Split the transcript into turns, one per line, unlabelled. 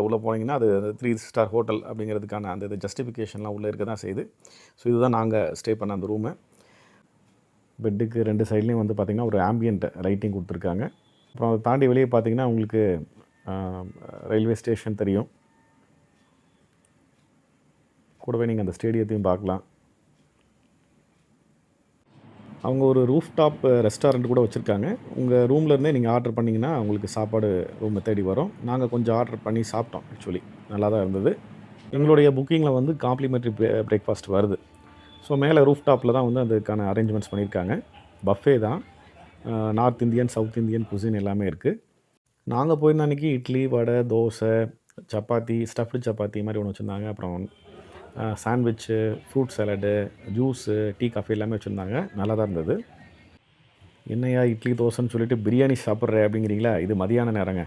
உள்ளே போனீங்கன்னா அது 3 ஸ்டார் ஹோட்டல் அப்படிங்கிறதுக்கான அந்த இது ஜஸ்டிஃபிகேஷன்லாம் உள்ளே இருக்க தான் செய்யுது. ஸோ இதுதான் நாங்கள் ஸ்டே பண்ண அந்த ரூமு. பெட்டுக்கு 2 சைட்லேயும் வந்து பார்த்திங்கன்னா ஒரு ஆம்பியன்ட் லைட்டிங் கொடுத்துருக்காங்க. அப்புறம் அதை தாண்டி வெளியே பார்த்திங்கன்னா உங்களுக்கு ரயில்வே ஸ்டேஷன் தெரியும். கூடவே நீங்கள் அந்த ஸ்டேடியத்தையும் பார்க்கலாம். அவங்க ஒரு ரூஃப் டாப் ரெஸ்டாரண்ட் கூட வச்சுருக்காங்க. உங்கள் ரூம்லேருந்தே நீங்கள் ஆர்டர் பண்ணிங்கன்னா உங்களுக்கு சாப்பாடு ரூமை தேடி வரும். நாங்கள் கொஞ்சம் ஆர்டர் பண்ணி சாப்பிட்டோம். ஆக்சுவலி நல்லா தான் இருந்தது. எங்களுடைய புக்கிங்கில் வந்து காம்ப்ளிமெண்ட்ரி பிரேக்ஃபாஸ்ட் வருது. ஸோ மேலே ரூஃப் டாப்பில் தான் வந்து அதுக்கான அரேஞ்ச்மெண்ட்ஸ் பண்ணியிருக்காங்க. பஃபே தான். North Indian, south Indian cuisine எல்லாமே இருக்குது. நாங்கள் போயிருந்த அன்றைக்கி இட்லி, வடை, தோசை, சப்பாத்தி, ஸ்டஃப்டு சப்பாத்தி மாதிரி ஒன்று வச்சுருந்தாங்க. அப்புறம் sandwich, fruit salad, juice, tea, coffee எல்லாமே வச்சுருந்தாங்க. நல்லா தான் இருந்தது. என்னையா இட்லி தோசைன்னு சொல்லிட்டு பிரியாணி சாப்பிட்ற அப்படிங்கிறீங்களா? இது மதியான நேரங்க.